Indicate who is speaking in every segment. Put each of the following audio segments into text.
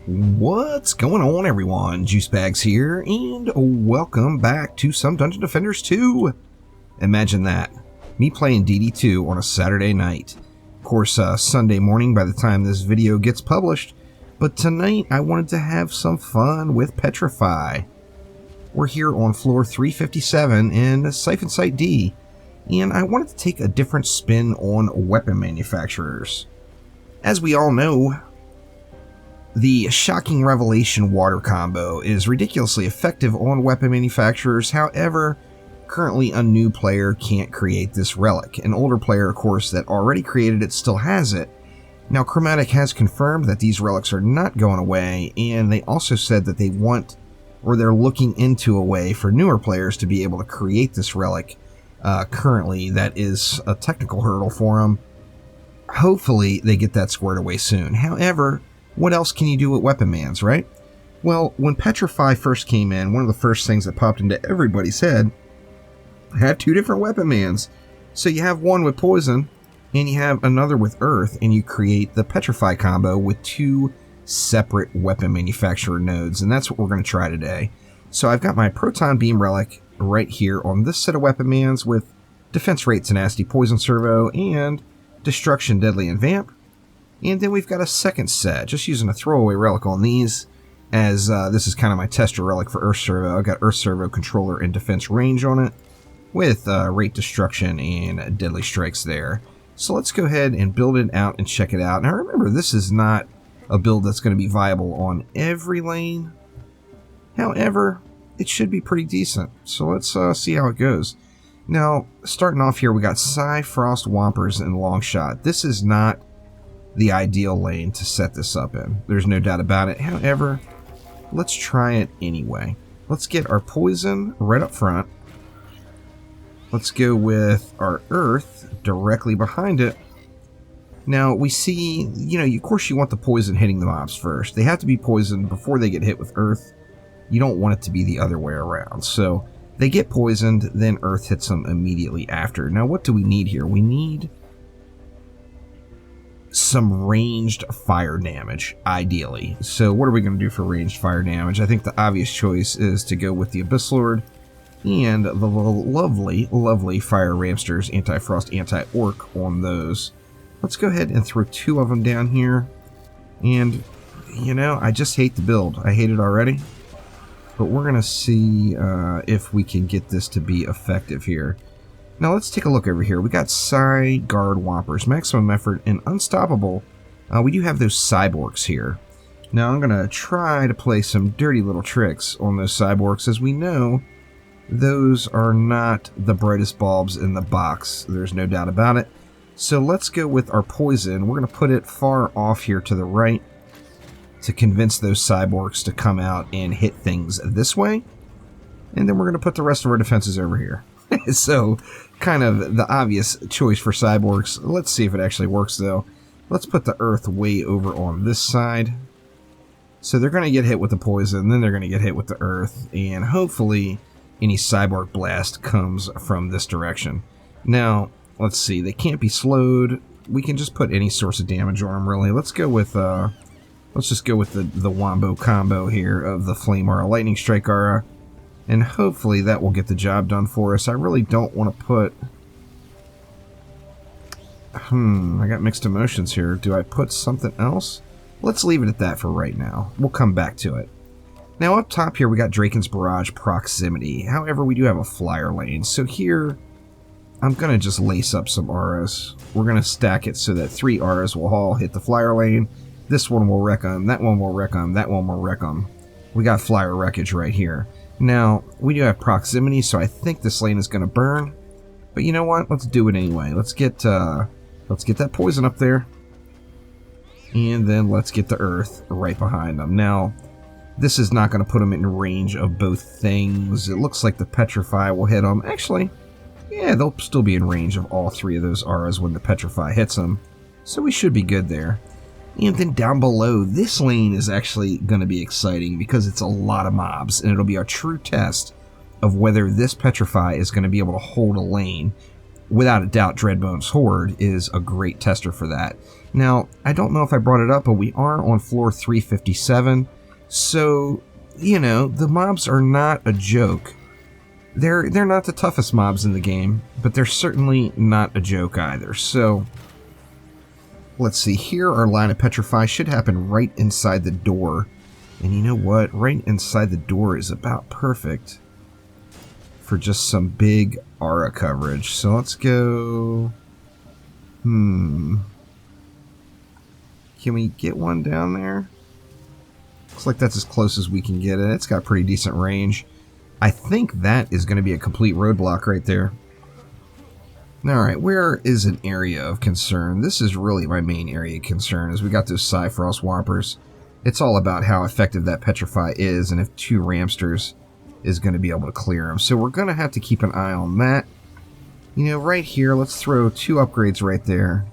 Speaker 1: What's going on, everyone? Juicebags here, and welcome back to some Dungeon Defenders 2. Imagine that. Me playing DD2 on a Saturday night. Of course, Sunday morning by the time this video gets published. But tonight, I wanted to have some fun with Petrify. We're here on floor 357 in Siphon Site D, and I wanted to take a different spin on weapon manufacturers. As we all know, the Shocking Revelation water combo is ridiculously effective on weapon manufacturers. However, currently a new player can't create this relic. An older player, of course, that already created it still has it. Now, Chromatic has confirmed that these relics are not going away, and they also said that they want, or they're looking into a way for newer players to be able to create this relic. Currently, that is a technical hurdle for them. Hopefully, they get that squared away soon. However, what else can you do with Weapon Mans, right? Well, when Petrify first came in, one of the first things that popped into everybody's head, have two different Weapon Mans. So you have one with poison, and you have another with earth, and you create the Petrify combo with two separate weapon manufacturer nodes, and that's what we're going to try today. So I've got my Proton Beam Relic right here on this set of Weapon Mans with Defense Rate Tenacity Poison Servo and Destruction Deadly and Vamp. And then we've got a second set, just using a throwaway relic on these, as this is kind of my tester relic for Earth Servo. I've got Earth Servo Controller and Defense Range on it, with Rate Destruction and Deadly Strikes there. So let's go ahead and build it out and check it out. Now remember, this is not a build that's going to be viable on every lane. However, it should be pretty decent. So let's see how it goes. Now, starting off here, we got Psy, Frost, Whompers, and Longshot. This is not the ideal lane to set this up in. There's no doubt about it. However, let's try it anyway. Let's get our poison right up front. Let's go with our earth directly behind it. Now, we see, of course you want the poison hitting the mobs first. They have to be poisoned before they get hit with earth. You don't want it to be the other way around. So, they get poisoned, then earth hits them immediately after. Now, what do we need here? We need some ranged fire damage, ideally. So what are we going to do for ranged fire damage? I think the obvious choice is to go with the Abyss Lord and the lovely, lovely Fire Ramsters, Anti-Frost, Anti-Orc on those. Let's go ahead and throw two of them down here. And, I just hate the build. I hate it already. But we're going to see if we can get this to be effective here. Now let's take a look over here. We got Psy, Guard, Whompers, Maximum Effort, and Unstoppable. We do have those Cyborgs here. Now I'm going to try to play some dirty little tricks on those Cyborgs, as we know those are not the brightest bulbs in the box. There's no doubt about it. So let's go with our Poison. We're going to put it far off here to the right to convince those Cyborgs to come out and hit things this way. And then we're going to put the rest of our defenses over here. So, kind of the obvious choice for Cyborgs. Let's see if it actually works, though. Let's put the earth way over on this side. So they're going to get hit with the poison, then they're going to get hit with the earth, and hopefully any Cyborg blast comes from this direction. Now, let's see. They can't be slowed. We can just put any source of damage on them, really. Let's go with, let's just go with the Wombo combo here of the Flame Aura, Lightning Strike Aura. And hopefully that will get the job done for us. I really don't want to put... I got mixed emotions here. Do I put something else? Let's leave it at that for right now. We'll come back to it. Now up top here we got Draken's Barrage Proximity. However, we do have a flyer lane. So here, I'm going to just lace up some auras. We're going to stack it so that 3 auras will all hit the flyer lane. This one will wreck them. That one will wreck them. That one will wreck them. We got flyer wreckage right here. Now, we do have proximity, so I think this lane is going to burn. But you know what? Let's do it anyway. Let's get that poison up there. And then let's get the earth right behind them. Now, this is not going to put them in range of both things. It looks like the Petrify will hit them. Actually, yeah, they'll still be in range of all 3 of those auras when the Petrify hits them. So we should be good there. And then down below, this lane is actually going to be exciting because it's a lot of mobs, and it'll be our true test of whether this Petrify is going to be able to hold a lane. Without a doubt, Dreadbone's Horde is a great tester for that. Now, I don't know if I brought it up, but we are on floor 357. So, you know, the mobs are not a joke. They're not the toughest mobs in the game, but they're certainly not a joke either. So, let's see. Here, our line of Petrify should happen right inside the door. And you know what? Right inside the door is about perfect for just some big aura coverage. So let's go... Can we get one down there? Looks like that's as close as we can get it. It's got pretty decent range. I think that is going to be a complete roadblock right there. Alright, where is an area of concern? This is really my main area of concern, is we got those Cyfrost Whoppers. It's all about how effective that Petrify is, and if 2 Ramsters is going to be able to clear them. So we're going to have to keep an eye on that. You know, right here, let's throw 2 upgrades right there.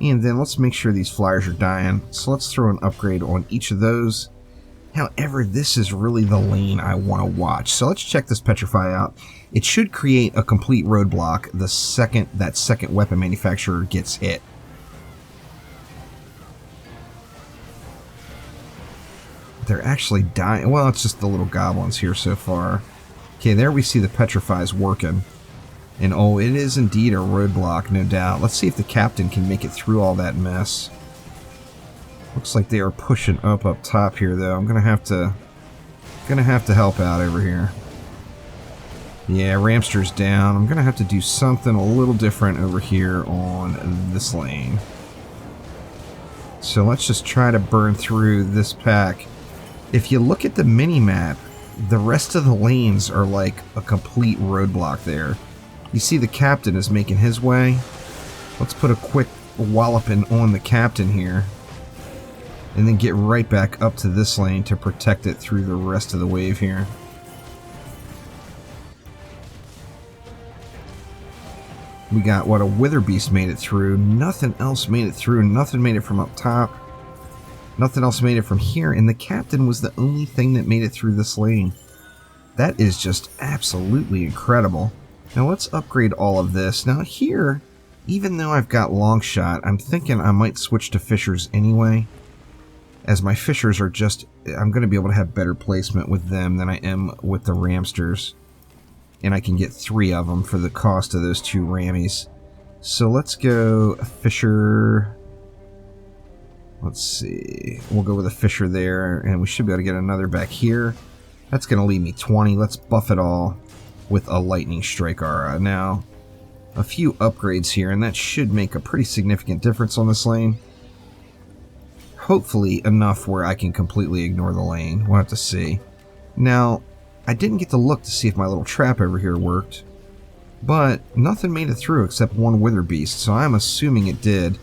Speaker 1: And then let's make sure these flyers are dying. So let's throw an upgrade on each of those. However, this is really the lane I want to watch. So let's check this Petrify out. It should create a complete roadblock the second that second weapon manufacturer gets hit. They're actually dying. Well, it's just the little goblins here so far. Okay, there we see the Petrify's working. And oh, it is indeed a roadblock, no doubt. Let's see if the captain can make it through all that mess. Looks like they are pushing up top here, though. I'm gonna have to help out over here. Yeah, Ramster's down. I'm gonna have to do something a little different over here on this lane. So let's just try to burn through this pack. If you look at the mini-map, the rest of the lanes are like a complete roadblock there. You see the captain is making his way. Let's put a quick walloping on the captain here. And then get right back up to this lane to protect it through the rest of the wave here. We got, what, a Wither Beast made it through. Nothing else made it through. Nothing made it from up top. Nothing else made it from here. And the captain was the only thing that made it through this lane. That is just absolutely incredible. Now let's upgrade all of this. Now here, even though I've got Longshot, I'm thinking I might switch to Fishers anyway. As my Fishers are just, I'm going to be able to have better placement with them than I am with the Ramsters. And I can get 3 of them for the cost of those 2 Rammies. So let's go Fisher. Let's see. We'll go with a Fisher there, and we should be able to get another back here. That's going to leave me 20. Let's buff it all with a Lightning Strike Aura. Now, a few upgrades here, and that should make a pretty significant difference on this lane. Hopefully enough where I can completely ignore the lane. We'll have to see. Now, I didn't get to look to see if my little trap over here worked, but nothing made it through except 1 Wither Beast, so I'm assuming it did.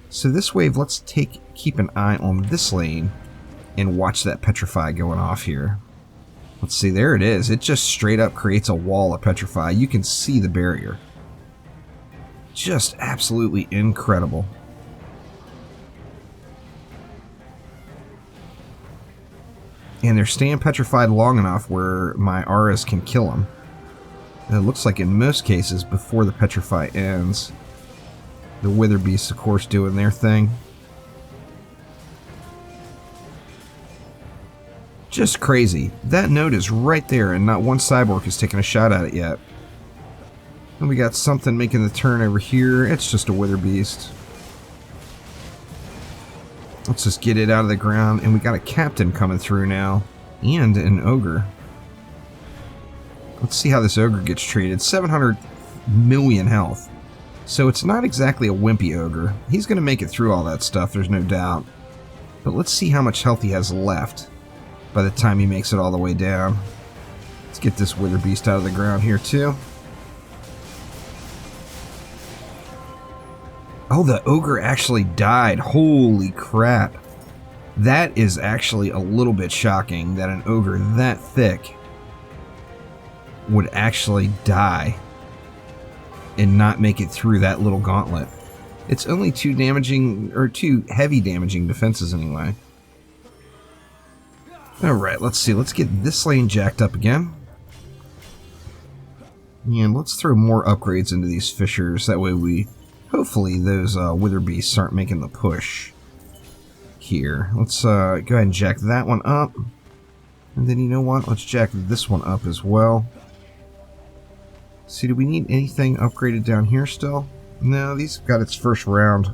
Speaker 1: So this wave, let's keep an eye on this lane and watch that Petrify going off here. Let's see, there it is. It just straight up creates a wall of Petrify. You can see the barrier. Just absolutely incredible. And they're staying petrified long enough where my auras can kill them. And it looks like in most cases, before the Petrify ends. The Wither Beasts, of course, doing their thing. Just crazy. That node is right there, and not one Cyborg has taken a shot at it yet. And we got something making the turn over here. It's just a Wither Beast. Let's just get it out of the ground, and we got a captain coming through now, and an ogre. Let's see how this ogre gets treated. 700 million health. So it's not exactly a wimpy ogre. He's going to make it through all that stuff, there's no doubt. But let's see how much health he has left by the time he makes it all the way down. Let's get this Wither Beast out of the ground here too. Oh, the ogre actually died. Holy crap. That is actually a little bit shocking that an ogre that thick would actually die and not make it through that little gauntlet. It's only 2 heavy damaging defenses anyway. Alright, let's see. Let's get this lane jacked up again. And let's throw more upgrades into these Fishers. That way we hopefully those wither beasts aren't making the push here. Let's go ahead and jack that one up. And then you know what? Let's jack this one up as well. See, do we need anything upgraded down here still? No, these got its first round.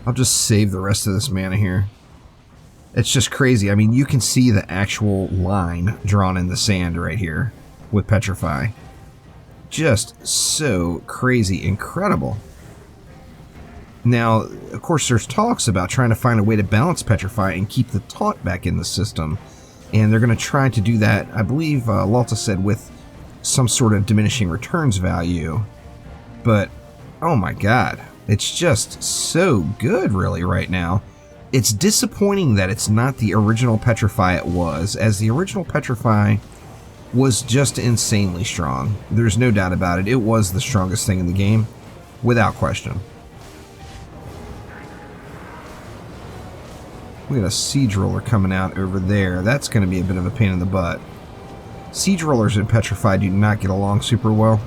Speaker 1: I'll just save the rest of this mana here. It's just crazy. I mean, you can see the actual line drawn in the sand right here with Petrify. Just so crazy incredible. Now, of course, there's talks about trying to find a way to balance Petrify and keep the taunt back in the system. And they're going to try to do that, I believe Lalta said, with some sort of diminishing returns value. But, oh my god, it's just so good really right now. It's disappointing that it's not the original Petrify it was, as the original Petrify was just insanely strong. There's no doubt about it. It was the strongest thing in the game, without question. We got a Siege Roller coming out over there. That's going to be a bit of a pain in the butt. Siege Rollers and Petrify do not get along super well.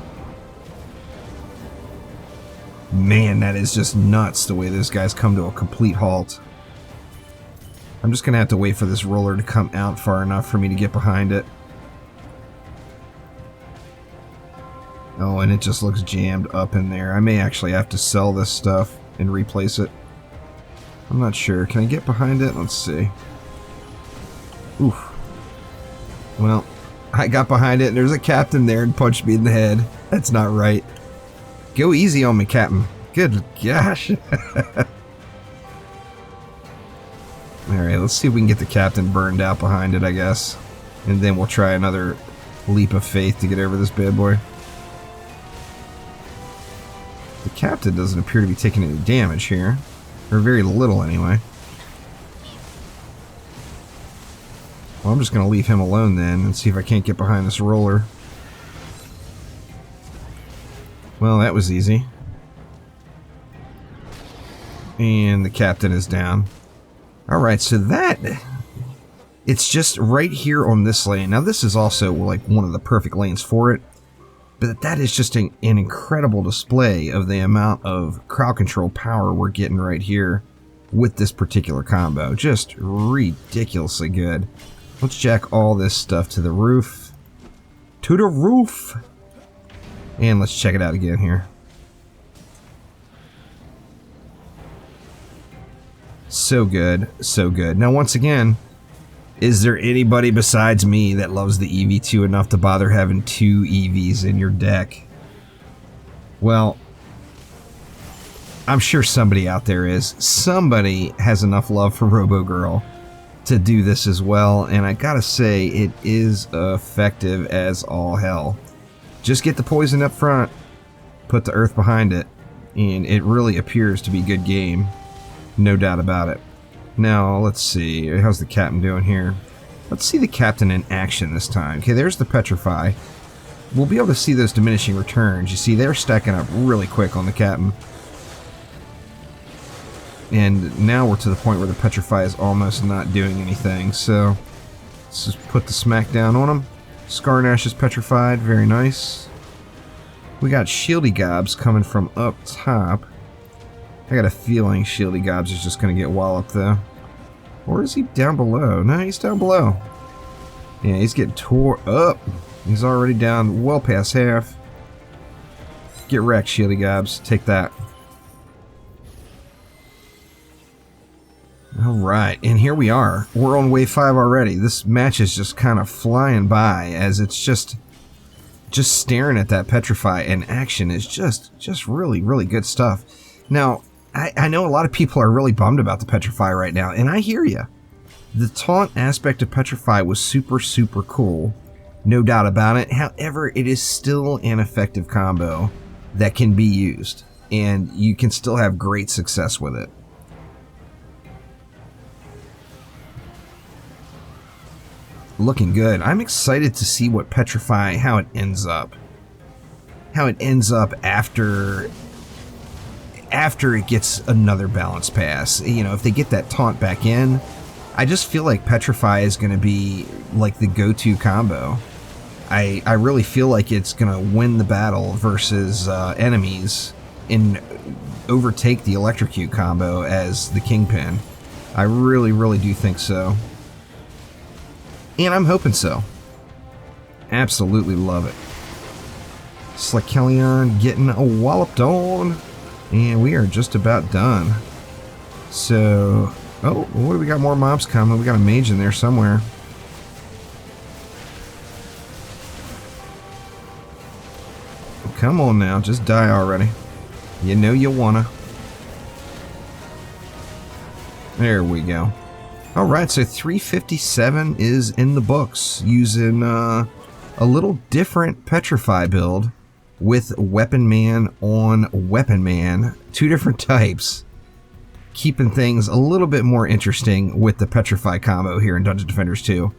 Speaker 1: Man, that is just nuts the way those guys come to a complete halt. I'm just going to have to wait for this roller to come out far enough for me to get behind it. Oh, and it just looks jammed up in there. I may actually have to sell this stuff and replace it. I'm not sure. Can I get behind it? Let's see. Oof. Well, I got behind it and there's a captain there and punched me in the head. That's not right. Go easy on me, Captain. Good gosh. Alright, let's see if we can get the captain burned out behind it, I guess. And then we'll try another leap of faith to get over this bad boy. The captain doesn't appear to be taking any damage here. Or very little, anyway. Well, I'm just going to leave him alone then and see if I can't get behind this roller. Well, that was easy. And the captain is down. Alright, so that... It's just right here on this lane. Now, this is also like one of the perfect lanes for it. But that is just an incredible display of the amount of crowd control power we're getting right here with this particular combo. Just ridiculously good. Let's jack all this stuff to the roof. To the roof! And let's check it out again here. So good, so good. Now, once again, is there anybody besides me that loves the EV2 enough to bother having 2 EVs in your deck? Well, I'm sure somebody out there is. Somebody has enough love for RoboGirl to do this as well, and I gotta say, it is effective as all hell. Just get the poison up front, put the earth behind it, and it really appears to be good game. No doubt about it. Now, let's see. How's the captain doing here? Let's see the captain in action this time. Okay, there's the Petrify. We'll be able to see those diminishing returns. You see, they're stacking up really quick on the captain. And now we're to the point where the Petrify is almost not doing anything. So, let's just put the smack down on him. Scarnash is petrified. Very nice. We got Shieldy Gobs coming from up top. I got a feeling Shieldy Gobs is just going to get walloped, though. Or is he down below? No, he's down below. Yeah, he's getting tore up. He's already down well past half. Get wrecked, Shieldy Gobs. Take that. Alright, and here we are. We're on wave 5 already. This match is just kind of flying by as it's just staring at that Petrify in action is just really, really good stuff. Now, I know a lot of people are really bummed about the Petrify right now, and I hear you. The taunt aspect of Petrify was super, super cool. No doubt about it. However, it is still an effective combo that can be used, and you can still have great success with it. Looking good. I'm excited to see what Petrify, how it ends up. How it ends up after it gets another balance pass. You know, if they get that taunt back in, I just feel like Petrify is going to be like the go-to combo. I really feel like it's going to win the battle versus enemies and overtake the electrocute combo as the Kingpin. I really, really do think so. And I'm hoping so. Absolutely love it. Slakelion getting a walloped on. And we are just about done. So, oh, what do we got? More mobs coming. We got a mage in there somewhere. Come on now, just die already. You know you wanna. There we go. Alright, so 357 is in the books, using a little different Petrify build with Weapon Man on Weapon Man. Two different types. Keeping things a little bit more interesting with the Petrify combo here in Dungeon Defenders 2.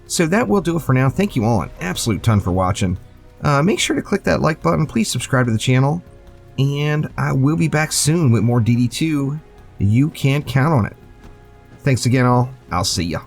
Speaker 1: So that will do it for now. Thank you all an absolute ton for watching. Make sure to click that like button. Please subscribe to the channel. And I will be back soon with more DD2. You can count on it. Thanks again, all. I'll see ya.